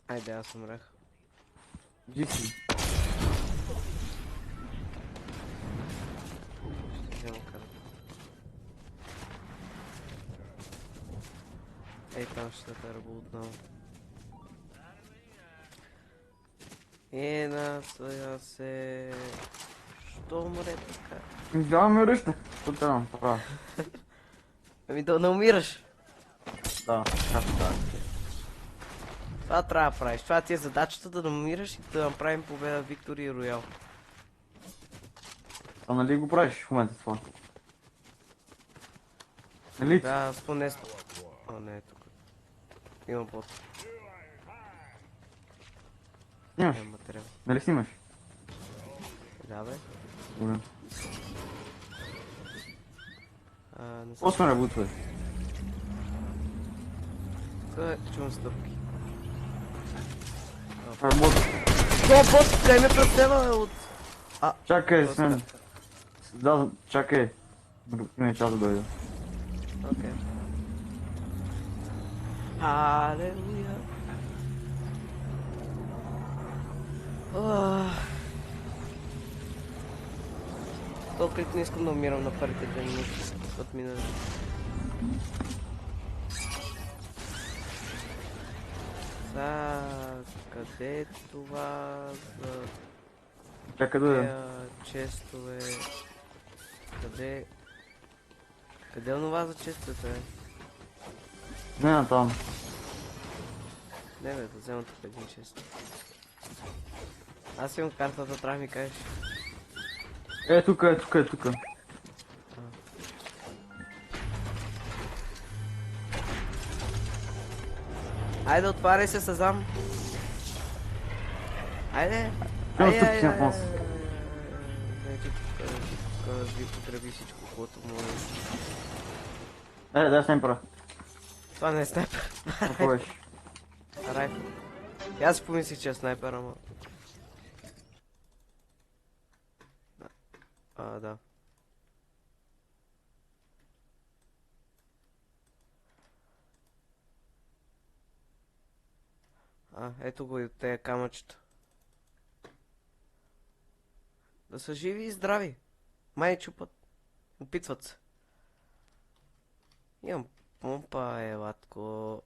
Айде, аз умрях. Джиси. Ще взема карта. Ей, там ще те ръбо отново. Сега се... Що умре така? Да, ме ръща. Какво трябва да направя? Ами да не умираш. Да, както да. Това трябва да правиш. Това ти е задачата да не умираш и да направим победа Виктори Роял. А нали го правиш в момента това? Нали? Да, аз поне... О, не е тук. Има бот. Снимаш? Няма материал. Нали снимаш? Да, бе. Добре. Не Какво съм... сме работили? Чувам стъпки. Работа. О, бот! Дай ме пръстена от... Чакай, доста. смен. Да, чакай. Не, час да дойда. Окей. Алелуя. Толкова не искам да умирам на първите 2 минути от минали. Къде е това за Чакай да дойда. тея честове? Къде... Къде е онова за честовете, бе? Не, там. Не, бе, да взема тук един чест. Аз имам картата, трябва да ми кажеш. Тук е, тук е, тук. Айде, отваряй се, Сазам. Айде. Има Ай, стъпки ай, на ай, фонс. Нека тук ви потреби всичко, което му е. Дай снайпера. Това не е снайпер. Какво беше? Райфъл. И аз си помислих, че е снайпер, ама... Да. Ето го и от тези камъчета. Да са живи и здрави. Май чупат. Опитват се. Имам помпа, елатко.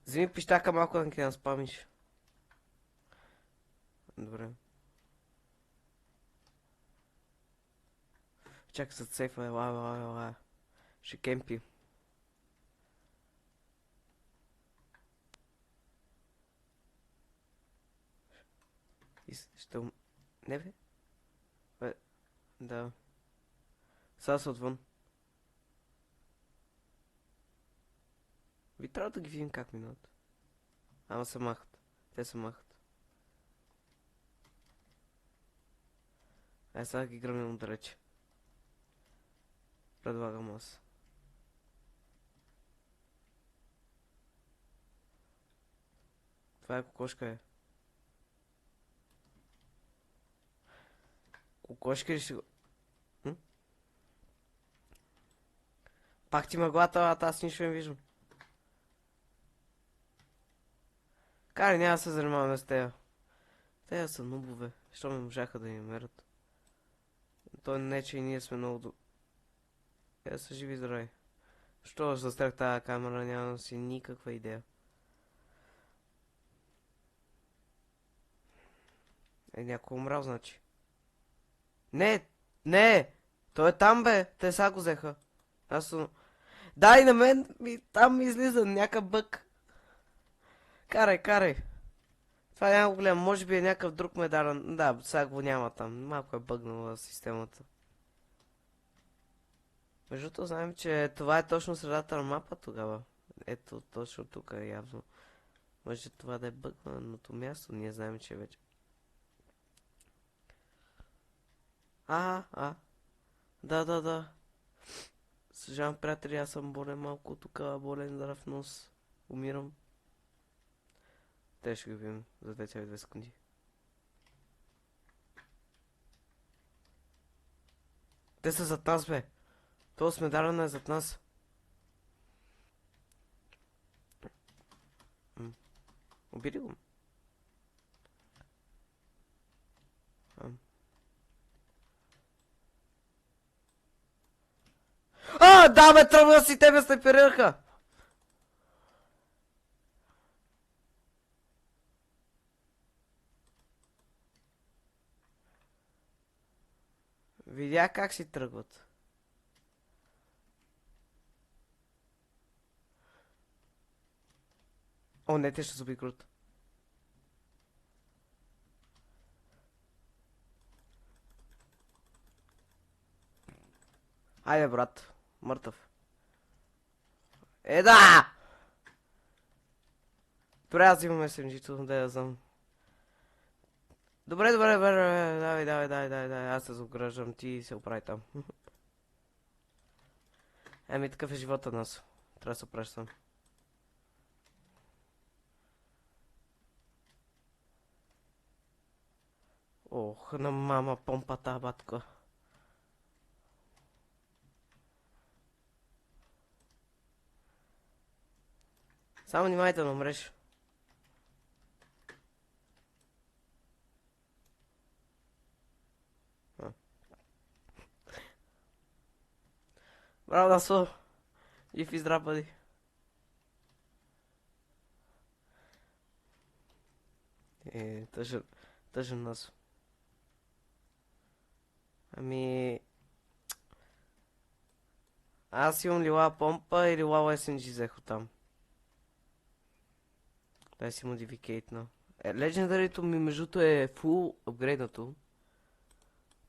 Вземи пищака малко да не спамиш. Добре. Чакай се сейфа, ела. Ще кемпи. Ще Не, бе? Бе, да. Сега са отвън. Ви трябва да ги видим как минат. Ама се махат. Те се махат. Сега ги гръмнем отдалече. Предлагам аз. Това е кокошка, е. Кокошка ли ще го... Пак ти мъглата, аз нищо не виждам. Карай, няма да се занимаваме с тея. Тея са нубове. Що ме можаха да ни намерят? То не, че и ние сме много... Те са живи и здрави. Що застрах тази камера, нямам си никаква идея. Някой умрял, значи. Не! Той е там, бе! Те са го взеха. Аз съм... Дай на мен! Там ми излиза някакъв бък. Карай! Това няма голям, може би е някакъв друг медален. Да, сега го няма там. Малко е бъгнала системата. Между другото знаем, че това е точно средата на мапа тогава. Ето, точно тук е явно. Може това да е бъгнаното място, ние знаем, че вече. Да. Съжалявам, приятели, аз съм болен малко тук, болен здрав нос. Умирам. Те ще го видим за 2,2 секунди. Те са зад нас, бе. То с медалена е зад нас. Убери го. Да, бе, тръгна си, тебе снайперираха! Видя как си тръгват. О, не, те ще се обикрут. Айде, брат. Мъртъв. Да! Добре, аз имам SMG-то, да я знам. Добре, давай, аз се заграждам, ти се оправи там. Еми, такъв е живота нас. Трябва да се оправиш сам. Ох, на мама помпата, батко. Само внимайте да не умреш. Браво, Насо. Жив и здрав бъди. Тъжен Насо. Ами... Аз имам лила помпа или лава SNG взех оттам. Дай си модификейтна. Легендарито ми междуто е фул апгрейднато.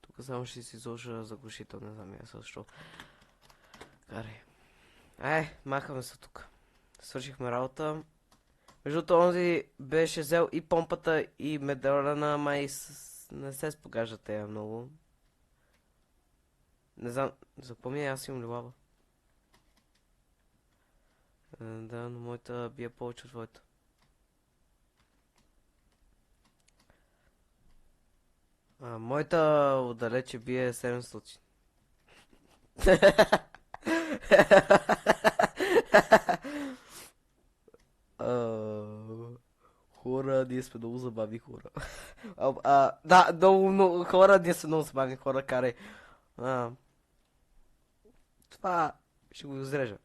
Тук само ще си изложа заглушител, не знам я защо. Карай. Махаме се тук. Свършихме работа. Междуто онзи беше взел и помпата и медалена, май не се спогажда тея много. Не знам, запомня, аз имам ли лава? Да, но моята бие повече от твоята. Моята отдалече бие 700. Хора, ние сме много забавни хора. Да, много хора, ние сме много забавни хора, карай. Това ще го изрежа.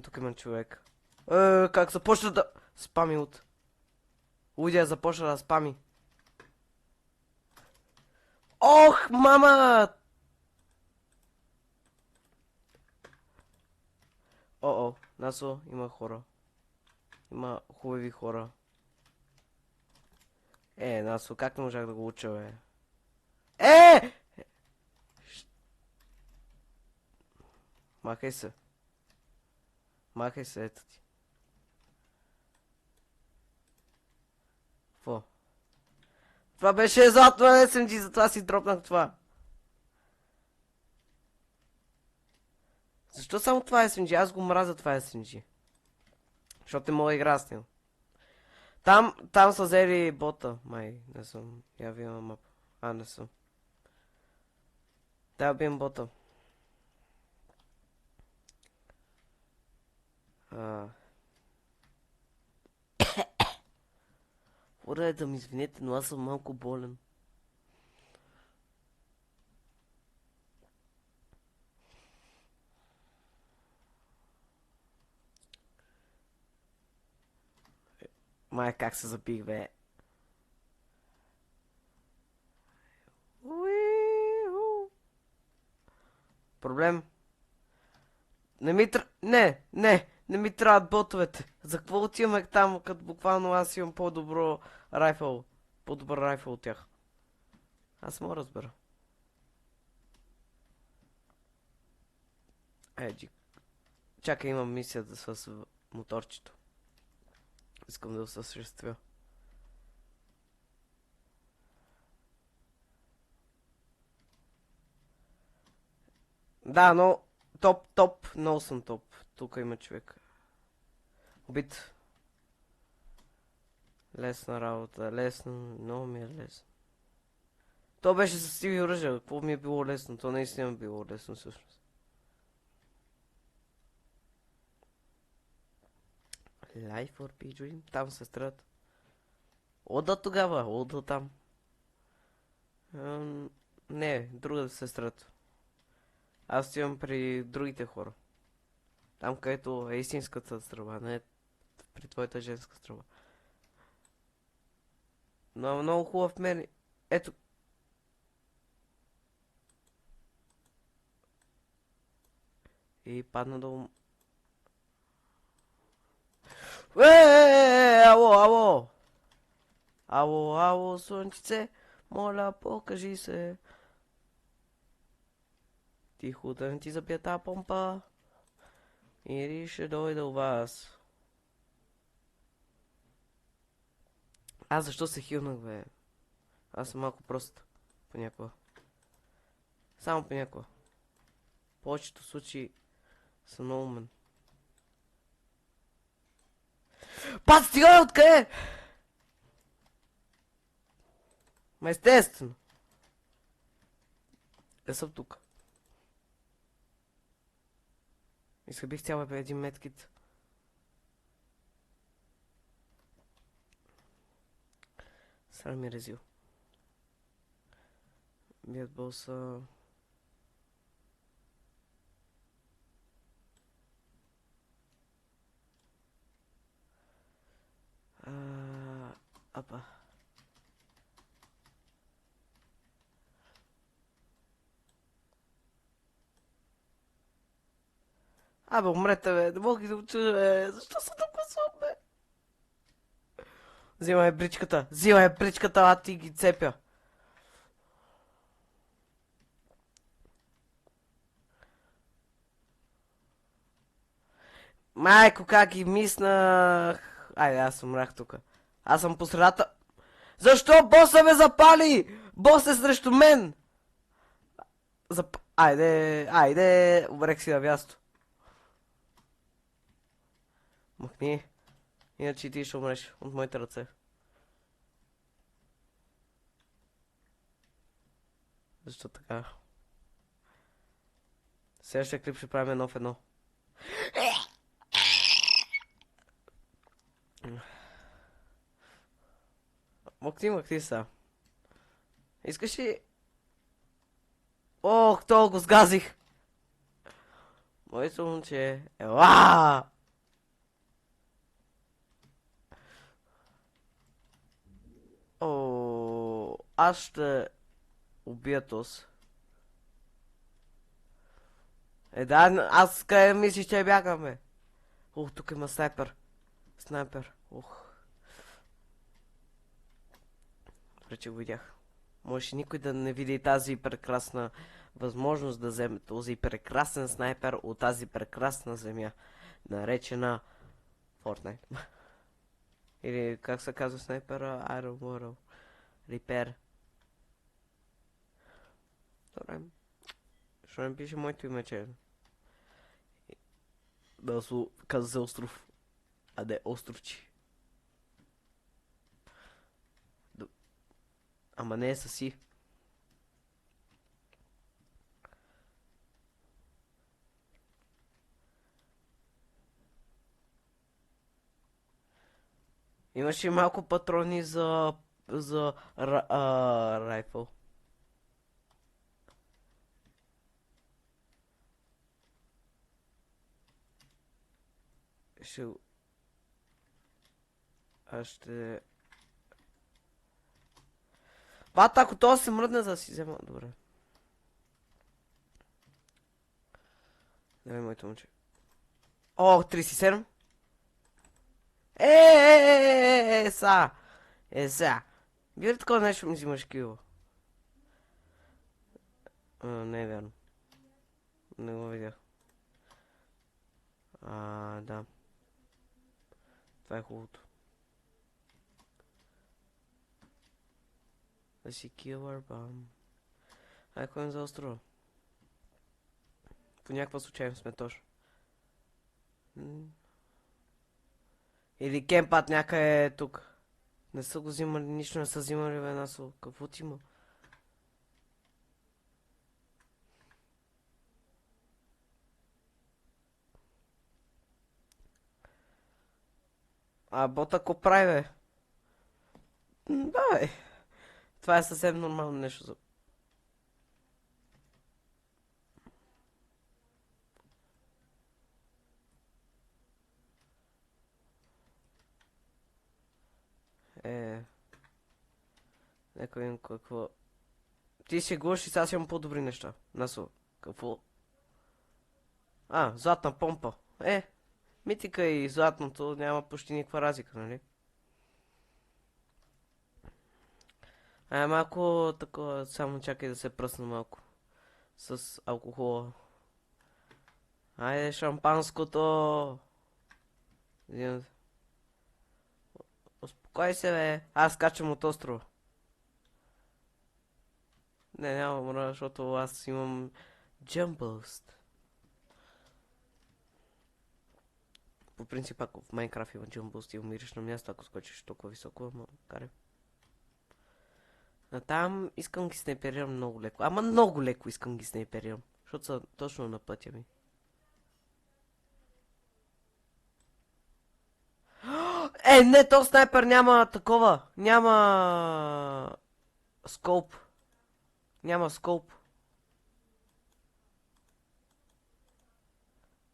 Тук има човек. Как започна да спами от... Лудия започна да спами. Ох, мама! О, Насо, има хора. Има хубави хора. Насо, как не можах да го уча, бе? Махай се. Махай се, ето ти. Какво? Това беше златно SMG, затова си дропнах това. Защо само това е SMG? Аз го мразя това SMG. Защото не мога да игра с него. Там са взели бота. Май, не съм. Я ви имам мапа. Не съм. Да, бием бота. Ура, да ми извинете, но аз съм малко болен. Май, как се забих, бе. Проблем? Не ми трябват ботовете. За какво отиваме там, като буквално аз имам по-добро райфъл. По-добър райфъл от тях. Аз мога разбера. Чакай, имам мисия да с моторчето. Искам да осъществя. Да, но топ, много съм топ. Тук има човек. Убит. Лесна работа, лесно, много ми е лесно. То беше с сиви оръжия, какво ми е било лесно, то наистина ми е било лесно всъщност. Life or Be Dream? Там сестрата. Ода тогава, Ода там. Не, друга сестрата. Аз отивам при другите хора. Там, където е истинската стръба, не при твоята женска стръба. Но много хубав мен. Ето. И падна долу. Ало, ало! Ало, ало, слънчице, моля, покажи се. Тихо да не ти забия тази помпа. Или ще дойда у вас. Аз защо се хилнах, бе? Аз съм малко прост. Понякога. Само понякога. В повечето случаи съм много умен. Пат, стига, откъде? Ма естествено. Не съм тук. Изхъбих цял един медкит. Срам ми резил. Бият боса. Апа. Абе, умрете, бе. Не мога да уча, бе. Защо съм толкова слаб, бе? Взимай бричката. Взимай бричката, а ти ги цепя. Майко, как ги миснах. Айде, аз умрях тук. Аз съм по средата. Защо боса ме запали? Бос е срещу мен. Айде, айде. Умрех си на място. Махни. Иначе ти ще умреш от моите ръце. Защо така? Следващия клип ще правим едно в едно. Махни са. Искаш ли... Ох, то го сгазих. Моето момче. Ела! О, аз ще убия Тос. Да, аз къде мислиш, че бягаме? Ух, тук има снайпер. Снайпер. Ух. Добре, че го видях. Може никой да не види тази прекрасна възможност да вземе този прекрасен снайпер от тази прекрасна земя, наречена Fortnite. Или как се казва снайпера? Iron World. Repair. Добре. Що не пише моето име, че? Да се казва се остров. А не островчи. Ама не е съси. Имаше малко патрони за райфъл. Ще... Аз ще... Бат, ако това се мръдне, да си взема... Добре. Давай, моето момче. О, 37? Са! Са! Бира такова нещо ми взимаш кило. Не е вярно. Не го видях. Да. Това е хубавото. Да си killer bomb. Ай, ходим за острова. По някаква случайност сме точно. Или кемпат някъде е тук. Не са го взимали, нищо не са взимали в една сол. Какво ти има? А бота ко прави, бе? Да, бе. Това е съвсем нормално нещо за... Е... Нека видим какво... Ти си гуш и сега си имам по-добри неща. Насо. Какво? А, златна помпа. Митика и златното няма почти никаква разлика, нали? Малко такова, само чакай да се пръсна малко. С алкохола. Айде, шампанското! Успокой се, бе. Аз качвам от острова. Не, няма мора, защото аз имам Jump По принцип, ако в Майнкрафт има Jump и умираш на място, ако скочиш толкова високо, ама карай. А там искам ги снайперирам много леко. Ама много леко искам ги снайперирам. Защото са точно на пътя ми. Не, то снайпер няма такова. Няма... скоп. Няма скоп.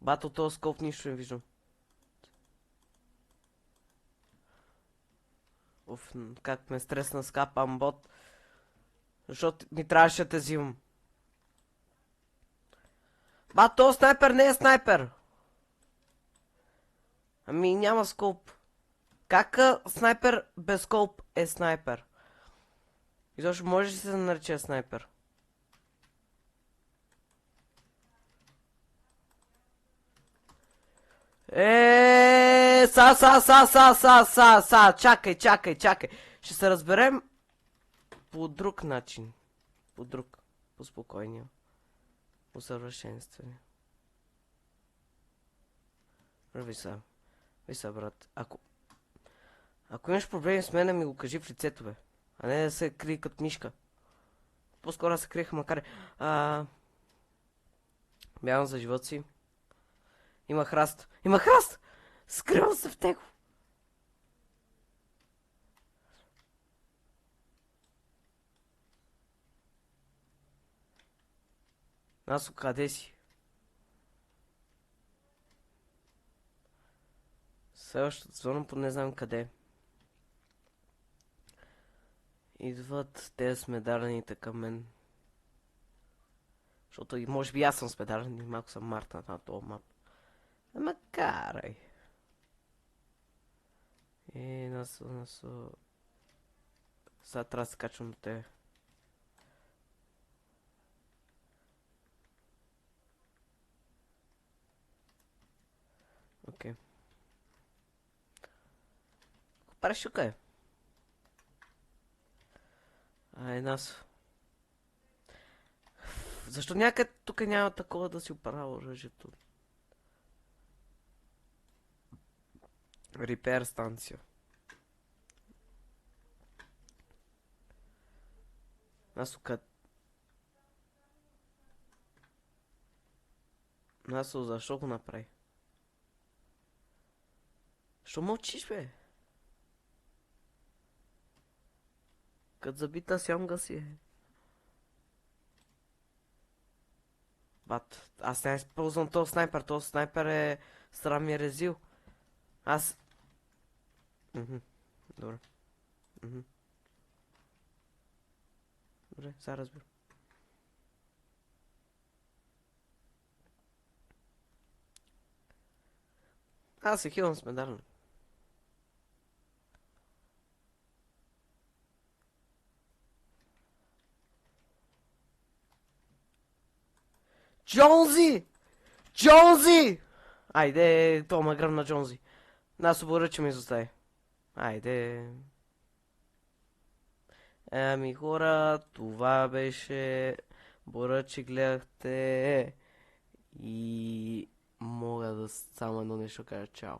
Бато, този скоп нищо не виждам. Уф, как ме стресна с капам бот. Защото ми трябваше да те взимам. Този снайпер не е снайпер. Ами няма скоп. Как снайпер без скоп е снайпер? Изобщо може ли се да нарече снайпер? Чакай. Ще се разберем по друг начин. По спокойния. Усъвършенстване. Виж са, брат. Ако имаш проблеми с мен, ми го кажи в лицето, бе. А не да се крие като мишка. По-скоро се криеха, макар. Бягам за живота си. Има храст! Скривам се в него! Насо, къде си? Следващата зона, по не знам къде. Идват тези смедарените към мен. Защото и може би аз съм смедарен и малко съм Марта на този мап. Ама карай. Насо. Сега трябва да се качвам до тебе. Окей. Какво правиш тук, е? Насо. Защо някъде тук няма такова да си оправя оръжието? Репер станция. Насо, защо го направи? Що мълчиш, бе? Като забита сямга си е. Бат, аз не използвам този снайпер. Този снайпер е... Срам ми е резил. Аз... Добре. Добре, сега разбира. Аз се хилвам с медален. Джонзи! Айде, то ма гръмна Джонзи. Нас оборъча ми изостави. Айде. Ами хора, това беше... Боря, че гледахте. И мога да само едно нещо кажа. Чао.